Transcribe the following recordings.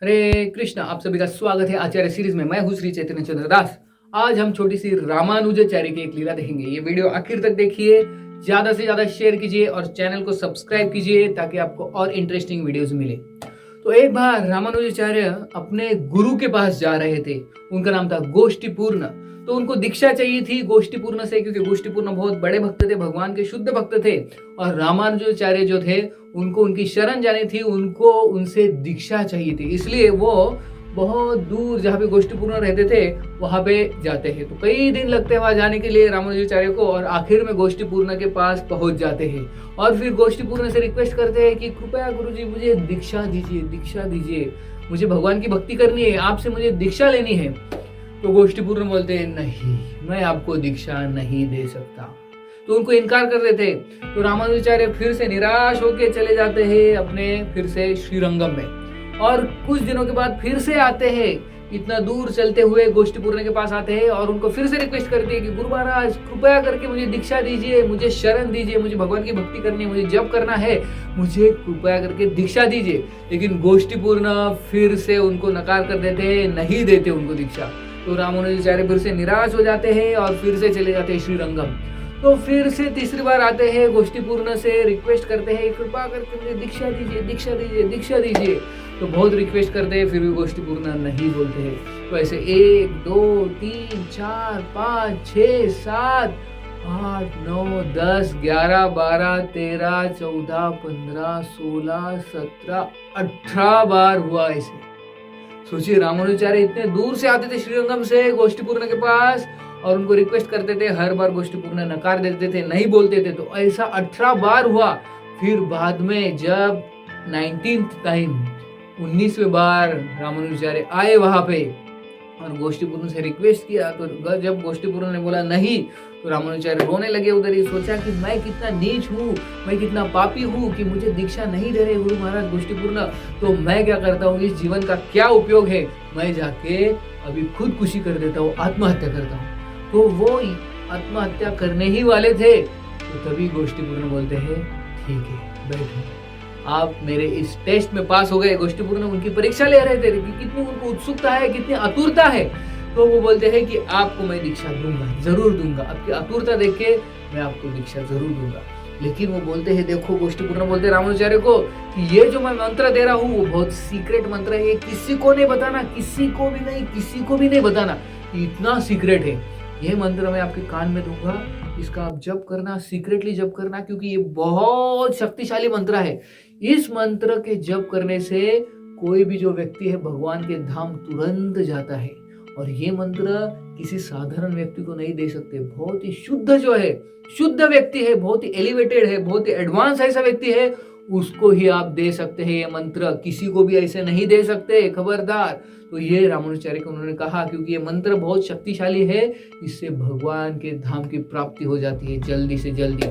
हरे कृष्ण, आप सभी का स्वागत है आचार्य सीरीज में। मैं हूँ श्री चैतन्य चंद्र दास। आज हम छोटी सी रामानुजाचार्य की एक लीला देखेंगे। ये वीडियो आखिर तक देखिए, ज्यादा से ज्यादा शेयर कीजिए और चैनल को सब्सक्राइब कीजिए ताकि आपको और इंटरेस्टिंग वीडियोस मिले। तो एक बार रामानुजाचार्य अपने गुरु के पास जा रहे थे। उनका नाम था गोष्ठीपूर्ण। तो उनको दीक्षा चाहिए थी गोष्ठीपूर्ण से, क्योंकि गोष्ठीपूर्ण बहुत बड़े भक्त थे, भगवान के शुद्ध भक्त थे। और रामानुजाचार्य जो थे उनको उनकी शरण जानी थी, उनको उनसे दीक्षा चाहिए थी। इसलिए वो बहुत दूर जहाँ पे गोष्ठीपूर्ण रहते थे वहां पे जाते हैं। तो कई दिन लगते हैं वहां जाने के लिए रामानुजाचार्य को, और आखिर में गोष्ठीपूर्ण के पास पहुंच जाते हैं। और फिर गोष्ठीपूर्ण से रिक्वेस्ट करते हैं कि कृपया गुरुजी मुझे दीक्षा दीजिए, दीक्षा दीजिए, मुझे भगवान की भक्ति करनी है, आपसे मुझे दीक्षा लेनी है। तो गोष्ठीपूर्ण बोलते हैं नहीं, मैं आपको दीक्षा नहीं दे सकता। तो उनको इनकार कर देते। तो रामानुजाचार्य फिर से निराश होकर चले जाते हैं अपने फिर से श्रीरंगम में। और कुछ दिनों के बाद फिर से आते हैं, इतना दूर चलते हुए गोष्ठीपूर्ण के पास आते हैं और उनको फिर से रिक्वेस्ट करते हैं कि गुरु महाराज कृपया करके मुझे दीक्षा दीजिए, मुझे शरण दीजिए, मुझे भगवान की भक्ति करनी है, मुझे जप करना है, मुझे कृपया करके दीक्षा दीजिए। लेकिन गोष्ठीपूर्ण फिर से उनको नकार कर देते, नहीं देते उनको दीक्षा। तो रामानुजाचार्य फिर से निराश हो जाते हैं और फिर से चले जाते हैं श्रीरंगम। तो फिर से तीसरी बार आते हैं, गोष्ठीपूर्ण से रिक्वेस्ट करते हैं कृपा करके मुझे दीक्षा दीजिए, दीक्षा दीजिए, दीक्षा दीजिए। तो बहुत रिक्वेस्ट करते हैं, फिर भी गोष्ठीपूर्ण नहीं बोलते हैं। तो ऐसे 1 2 3 4 5 6 7 8 9 10 11 12 13 14 15 16 17 18 बार हुआ ऐसे। सोचिए, रामानुजाचार्य इतने दूर से आते थे श्रीरंगम से गोष्ठीपूर्ण के पास और उनको रिक्वेस्ट करते थे, हर बार गोष्ठीपूर्ण नकार देते थे, नहीं बोलते थे। तो ऐसा 18 बार हुआ। फिर बाद में जब 19th टाइम 19वें बार रामानुजाचार्य आए वहां पे और गोष्ठीपूर्ण से रिक्वेस्ट किया, तो जब गोष्ठीपूर्ण ने बोला नहीं, तो रामानुजाचार्य रोने लगे। उधर ही सोचा कि मैं कितना नीच हूँ, मैं कितना पापी हूँ कि मुझे दीक्षा नहीं दे रहे गुरु महाराज गोष्ठीपूर्ण। तो मैं क्या करता हूँ, इस जीवन का क्या उपयोग है, मैं जाके अभी खुदकुशी कर देता हूँ, आत्महत्या करता हूँ। तो वो आत्महत्या करने ही वाले थे। तो तभी गोष्ठीपूर्ण बोलते हैं ठीक है बैठो, आप मेरे इस टेस्ट में पास हो गए। गोष्ठीपूर्ण उनकी परीक्षा ले रहे थे कि कितनी उनको उत्सुकता है, कितनी आतुरता है। तो वो बोलते हैं कि आपको मैं दीक्षा दूंगा, जरूर दूंगा, आपकी आतुरता देख के मैं आपको दीक्षा जरूर दूंगा। लेकिन वो बोलते हैं, देखो गोष्ठीपूर्ण बोलते हैं रामानुजाचार्य को कि ये जो मैं मंत्र दे रहा हूँ वो बहुत सीक्रेट मंत्र है, ये किसी को नहीं बताना, किसी को भी नहीं, किसी को भी नहीं बताना, इतना सीक्रेट है। ये मंत्र मैं आपके कान में दूंगा, इसका आप जप करना, सीक्रेटली जप करना, क्योंकि ये बहुत शक्तिशाली मंत्र है। इस मंत्र के जप करने से कोई भी जो व्यक्ति है भगवान के धाम तुरंत जाता है। और ये मंत्र किसी साधारण व्यक्ति को नहीं दे सकते। बहुत ही शुद्ध जो है, शुद्ध व्यक्ति है, बहुत ही एलिवेटेड है, बहुत ही एडवांस ऐसा व्यक्ति है, उसको ही आप दे सकते हैं ये मंत्र, किसी को भी ऐसे नहीं दे सकते, खबरदार। तो ये रामानुजाचार्य को उन्होंने कहा, क्योंकि ये मंत्र बहुत शक्तिशाली है, इससे भगवान के धाम की प्राप्ति हो जाती है जल्दी से जल्दी।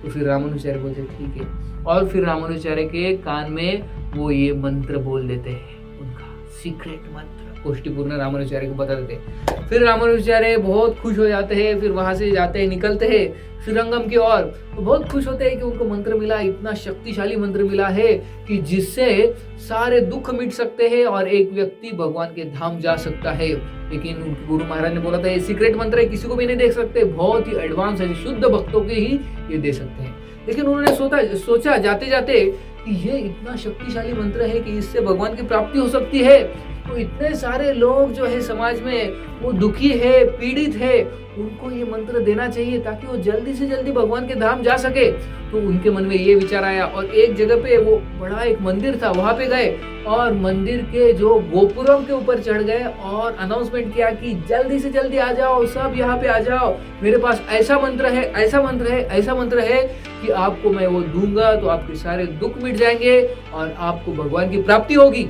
तो फिर रामानुजाचार्य बोलते ठीक है, और फिर रामानुजाचार्य के कान में वो ये मंत्र बोल देते हैं, उनका सीक्रेट मंत्र गोष्ठीपूर्ण रामानुजाचार्य को बता देते हैं। फिर रामानुजाचार्य बहुत खुश हो जाते हैं, फिर वहां से जाते हैं, निकलते हैं श्रीरंगम की ओर। तो बहुत खुश होते हैं कि उनको मंत्र मिला, इतना शक्तिशाली मंत्र मिला है कि जिससे सारे दुख मिट सकते हैं और एक व्यक्ति भगवान के धाम जा सकता है। लेकिन गुरु महाराज ने बोला था ये सीक्रेट मंत्र है, किसी को भी नहीं देख सकते, बहुत ही एडवांस है, शुद्ध भक्तों के ही ये दे सकते हैं। लेकिन उन्होंने सोचा जाते जाते कि ये इतना शक्तिशाली मंत्र है कि इससे भगवान की प्राप्ति हो सकती है। तो इतने सारे लोग जो है समाज में वो दुखी है, पीड़ित है, उनको ये मंत्र देना चाहिए ताकि वो जल्दी से जल्दी भगवान के धाम जा सके। तो उनके मन में ये विचार आया और एक जगह पे वो बड़ा एक मंदिर था, वहां पे गए और मंदिर के जो गोपुरम के ऊपर चढ़ गए और अनाउंसमेंट किया कि जल्दी से जल्दी आ जाओ, सब यहाँ पे आ जाओ, मेरे पास ऐसा मंत्र है, ऐसा मंत्र है, ऐसा मंत्र है कि आपको मैं वो दूंगा तो आपके सारे दुख मिट जाएंगे और आपको भगवान की प्राप्ति होगी।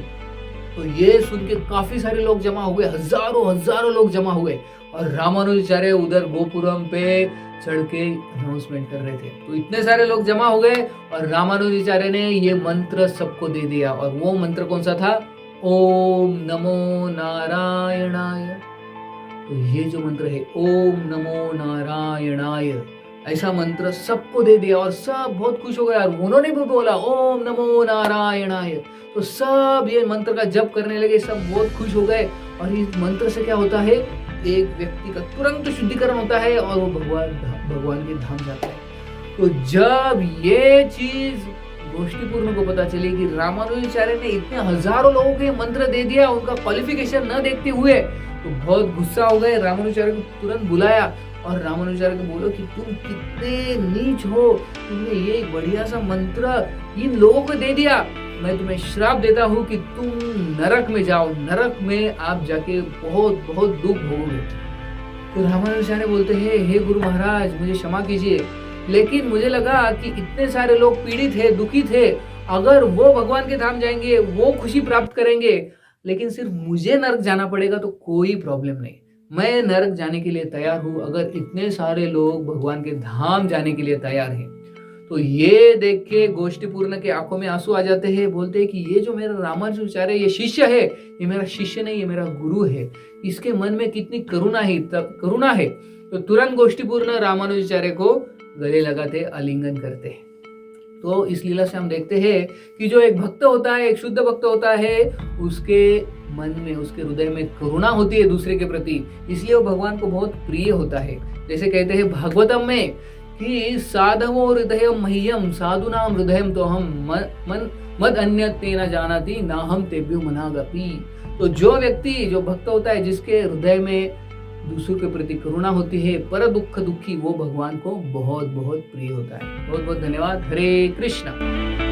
तो ये सुन के काफी सारे लोग जमा हुए, हजारों लोग जमा हुए और रामानुजाचार्य उधर गोपुरम पे चढ़ के अनाउंसमेंट कर रहे थे। तो इतने सारे लोग जमा हो गए और रामानुजाचार्य ने ये मंत्र सबको दे दिया। और वो मंत्र कौन सा था? ओम नमो नारायणाय। तो ये जो मंत्र है ओम नमो नारायणाय, ऐसा मंत्र सबको दे दिया और सब बहुत खुश हो गए और उन्होंने भी बोला ओम नमो नारायणाय। तो सब ये मंत्र का जप करने लगे, सब बहुत खुश हो गए। और इस मंत्र से क्या होता है, एक व्यक्ति का तुरंत शुद्धिकरण होता है और वो भगवान के धाम जाता है। तो जब ये चीज गोष्ठीपूर्ण को पता चली कि रामानुजाचार्य ने इतने हजारों लोगों के मंत्र दे दिया उनका क्वालिफिकेशन न देखते हुए, तो बहुत गुस्सा हो गए। रामानुजाचार्य को तुरंत बुलाया और रामानुजाचार्य को बोलो कि तुम कितने नीच हो, तुमने ये बढ़िया सा मंत्र इन लोगों को दे दिया, मैं तुम्हें श्राप देता हूँ कि तुम नरक में जाओ, नरक में आप जाके बहुत बहुत दुख भोगोगे। तो रामानुजाचार्य बोलते हैं हे गुरु महाराज मुझे क्षमा कीजिए, लेकिन मुझे लगा कि इतने सारे लोग पीड़ित है, दुखी थे, अगर वो भगवान के धाम जाएंगे वो खुशी प्राप्त करेंगे, लेकिन सिर्फ मुझे नरक जाना पड़ेगा तो कोई प्रॉब्लम नहीं, मैं नरक जाने के लिए तैयार हूँ अगर इतने सारे लोग भगवान के धाम जाने के लिए तैयार हैं। तो ये देख के गोष्ठीपूर्ण के आंखों में आंसू आ जाते हैं, बोलते हैं कि ये जो मेरा रामानुजाचार्य ये शिष्य है, ये मेरा शिष्य नहीं, ये मेरा गुरु है, इसके मन में कितनी करुणा है। तो तुरंत गोष्ठीपूर्ण रामानुजाचार्य को गले लगाते, आलिंगन करते हैं। तो इस लीला से हम देखते हैं कि जो एक भक्त होता है, एक शुद्ध भक्त होता है, उसके मन में, उसके हृदय में करुणा होती है दूसरे के प्रति, इसलिए वो भगवान को बहुत प्रिय होता है। जैसे कहते हैं भागवतम में कि साधवो हृदय मह्यम साधुनाम हृदयम तो हम मद अन्य तेना जानाति ना हम तेभ्यो मनागपि। तो जो व्यक्ति, जो भक्त होता है, जिसके हृदय में दूसरों के प्रति करुणा होती है, पर दुखी, वो भगवान को बहुत बहुत प्रिय होता है। बहुत बहुत धन्यवाद। हरे कृष्णा।